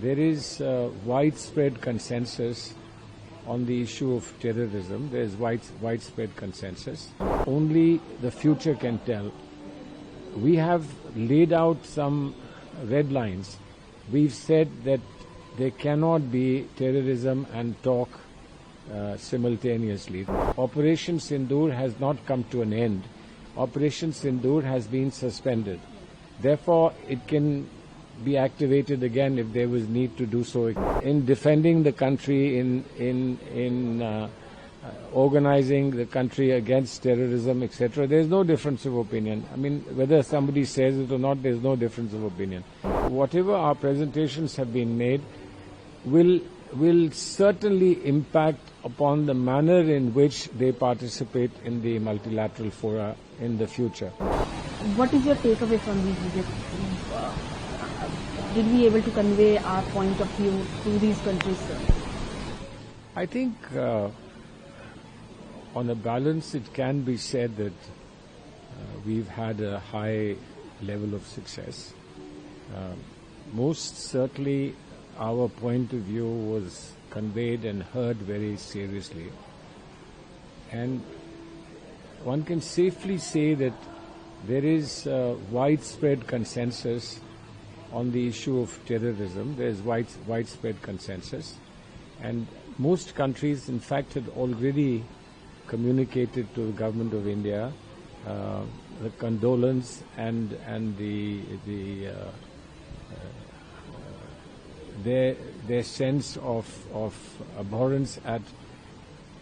There is widespread consensus on the issue of terrorism. There is widespread consensus. Only the future can tell. We have laid out some red lines. We've said that there cannot be terrorism and talk simultaneously. Operation Sindoor has not come to an end. Operation Sindoor has been suspended. Therefore, it can be activated again if there was need to do so. In defending the country, in organizing the country against terrorism, etc., there is no difference of opinion. I mean, whether somebody says it or not, there is no difference of opinion. Whatever our presentations have been made will certainly impact upon the manner in which they participate in the multilateral fora in the future. What is your takeaway from these visits? Did we able to convey our point of view to these countries, sir? I think on a balance it can be said that we've had a high level of success. Most certainly our point of view was conveyed and heard very seriously. And one can safely say that there is widespread consensus on the issue of terrorism. There is widespread consensus. And most countries, in fact, had already communicated to the government of India the condolence and their sense of abhorrence at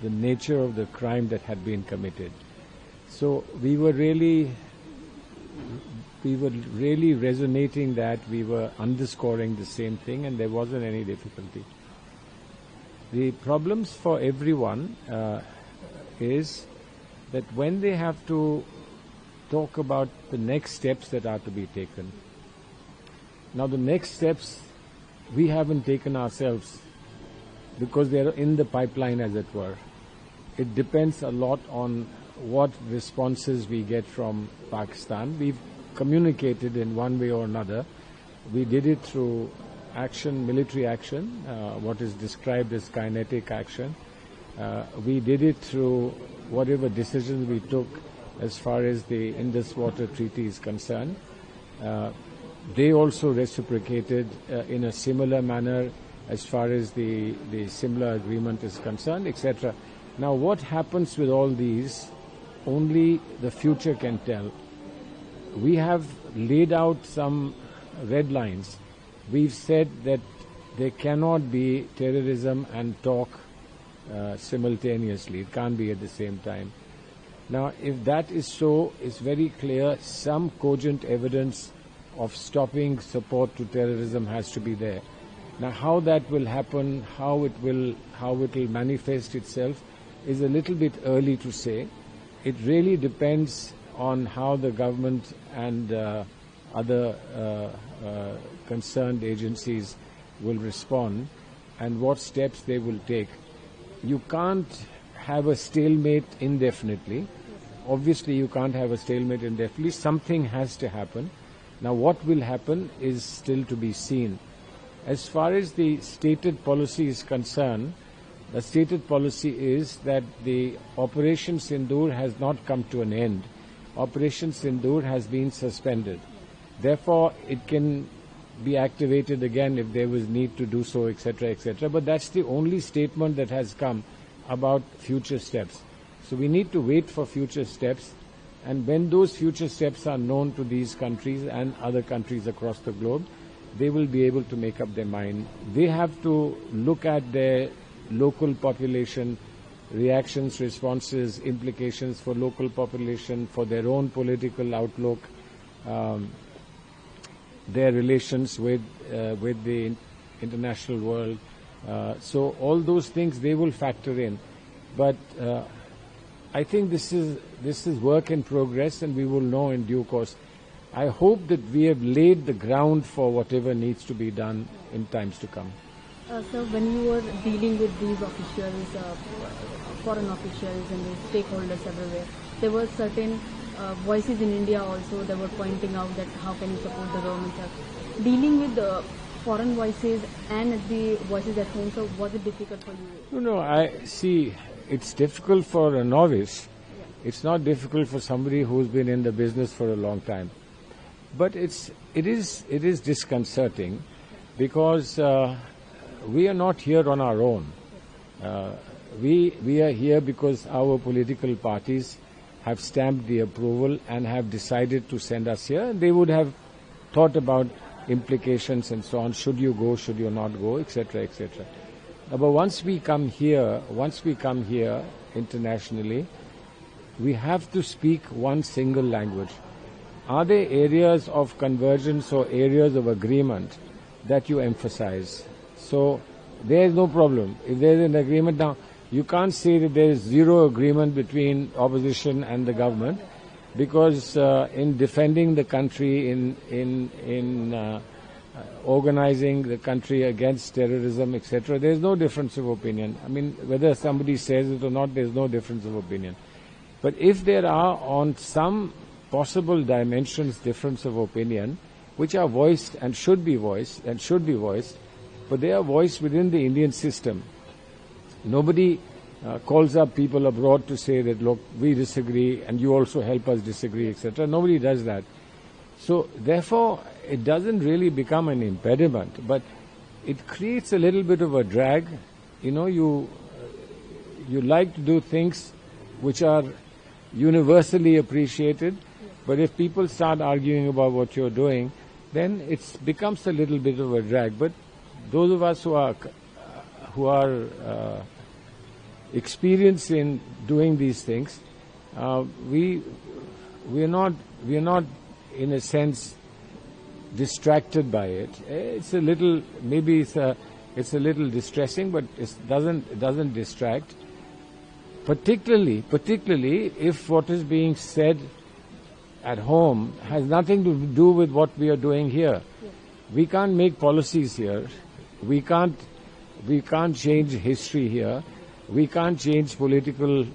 the nature of the crime that had been committed. So we were really resonating that, we were underscoring the same thing, and there wasn't any difficulty. The problems for everyone is that when they have to talk about the next steps that are to be taken. Now the next steps we haven't taken ourselves because they're in the pipeline, as it were. It depends a lot on what responses we get from Pakistan. We've communicated in one way or another. We did it through action, military action, what is described as kinetic action. We did it through whatever decisions we took as far as the Indus Water Treaty is concerned. They also reciprocated in a similar manner as far as the similar agreement is concerned, etc. Now, what happens with all these, only the future can tell. We have laid out some red lines. We've said that there cannot be terrorism and talk simultaneously. It can't be at the same time. Now, if that is so, it's very clear some cogent evidence of stopping support to terrorism has to be there. Now, how that will happen, how it will manifest itself, is a little bit early to say. It really depends on how the government and other concerned agencies will respond and what steps they will take. You can't have a stalemate indefinitely. Obviously, you can't have a stalemate indefinitely. Something has to happen. Now, what will happen is still to be seen. As far as the stated policy is concerned, the stated policy is that the Operation Sindoor has not come to an end. Operation Sindoor has been suspended. Therefore, it can be activated again if there was need to do so, etc., etc. But that's the only statement that has come about future steps. So we need to wait for future steps. And when those future steps are known to these countries and other countries across the globe, they will be able to make up their mind. They have to look at their local population, reactions, responses, implications for local population, for their own political outlook, their relations with the international world. So all those things they will factor in. But I think this is work in progress, and we will know in due course. I hope that we have laid the ground for whatever needs to be done in times to come. So when you were dealing with these officials, foreign officials and the stakeholders everywhere, there were certain voices in India also that were pointing out that how can you support the government. Dealing with foreign voices and the voices at home, so was it difficult for you? No, I see. It's difficult for a novice. It's not difficult for somebody who's been in the business for a long time. But it is disconcerting because we are not here on our own. We are here because our political parties have stamped the approval and have decided to send us here. They would have thought about implications and so on. Should you go? Should you not go? Etc. Etc. But once we come here internationally, we have to speak one single language. Are there areas of convergence or areas of agreement that you emphasize? So there is no problem. If there is an agreement now, you can't say that there is zero agreement between opposition and the government, because in defending the country, in organizing the country against terrorism, etc., there is no difference of opinion. I mean, whether somebody says it or not, there is no difference of opinion. But if there are on some possible dimensions difference of opinion, which are voiced and should be voiced, but they are voiced within the Indian system. Nobody calls up people abroad to say that, look, we disagree and you also help us disagree, etc. Nobody does that. So therefore, it doesn't really become an impediment, but it creates a little bit of a drag. You know, you like to do things which are universally appreciated, but if people start arguing about what you're doing, then it becomes a little bit of a drag. But those of us who are experienced in doing these things, we are not in a sense distracted by it. It's a little, maybe it's a little distressing, but it doesn't distract. Particularly if what is being said at home has nothing to do with what we are doing here. Yes. We can't make policies here. We can't change history here. We can't change political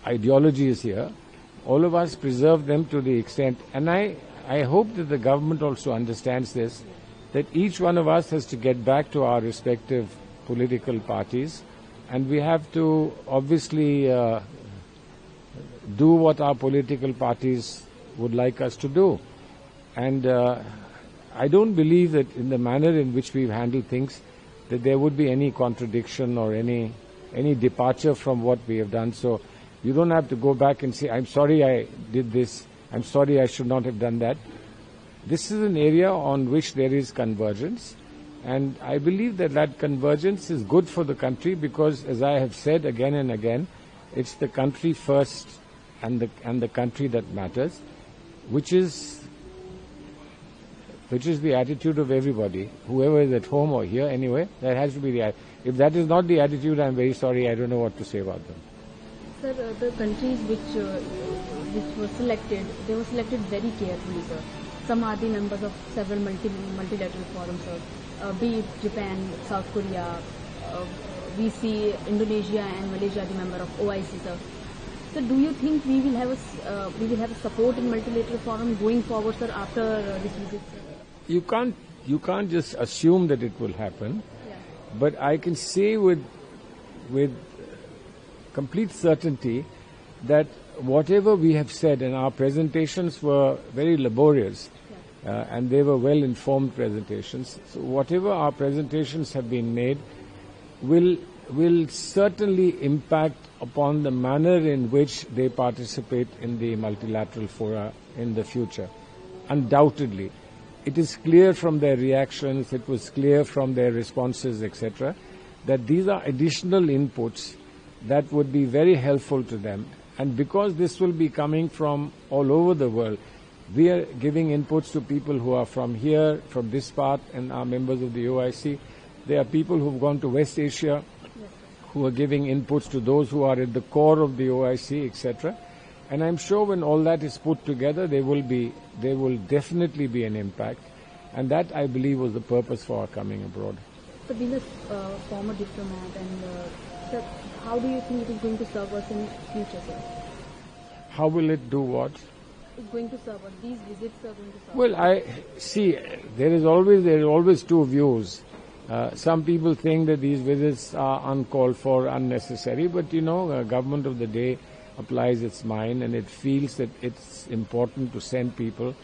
ideologies here. All of us preserve them to the extent, and I hope that the government also understands this, that each one of us has to get back to our respective political parties, and we have to obviously do what our political parties would like us to do. And I don't believe that in the manner in which we've handled things, that there would be any contradiction or any departure from what we have done. So you don't have to go back and say, I'm sorry I did this, I'm sorry I should not have done that. This is an area on which there is convergence, and I believe that convergence is good for the country, because, as I have said again and again, it's the country first and the country that matters, which is the attitude of everybody, whoever is at home or here anyway. That has to be the. If that is not the attitude, I'm very sorry. I don't know what to say about them. Sir, the countries which were selected, they were selected very carefully, sir. Some are the members of several multilateral forums, sir. Be it Japan, South Korea, we see Indonesia and Malaysia the member of OIC, sir. So, do you think we will have a support in multilateral forum going forward, sir, after this visit, sir? You can't just assume that it will happen, Yeah. but I can say with complete certainty that whatever we have said, and our presentations were very laborious, and they were well-informed presentations. So whatever our presentations have been made will certainly impact upon the manner in which they participate in the multilateral fora in the future. Undoubtedly. It is clear from their reactions, it was clear from their responses, etc., that these are additional inputs that would be very helpful to them. And because this will be coming from all over the world, we are giving inputs to people who are from here, from this part, and are members of the OIC. There are people who have gone to West Asia, who are giving inputs to those who are at the core of the OIC, etc. And I'm sure when all that is put together, there will definitely be an impact. And that, I believe, was the purpose for our coming abroad. So, being a former diplomat, and sir, how do you think it is going to serve us in future, sir? How will it do what? is going to serve, or these visits are going to serve? Well, I see. There are always two views. Some people think that these visits are uncalled for, unnecessary, but government of the day applies its mind, and it feels that it's important to send people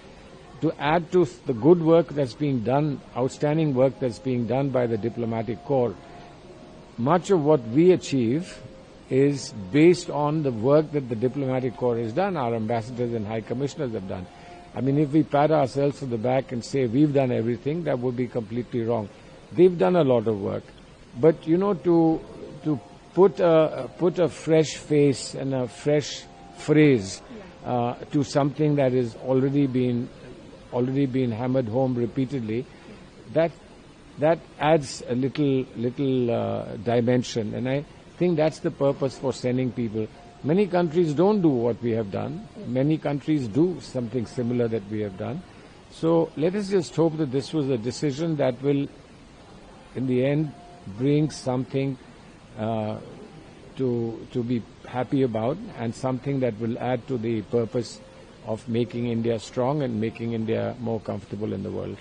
to add to the good work that's being done, outstanding work that's being done by the diplomatic corps. Much of what we achieve is based on the work that the diplomatic corps has done, our ambassadors and high commissioners have done. I mean, if we pat ourselves on the back and say we've done everything, that would be completely wrong. They've done a lot of work, but to put a fresh face and a fresh phrase to something that is already been hammered home repeatedly, that adds a little dimension, and I think that's the purpose for sending people. Many countries don't do what we have done. Many countries do something similar that we have done. So let us just hope that this was a decision that will, in the end, bring something to be happy about, and something that will add to the purpose of making India strong and making India more comfortable in the world.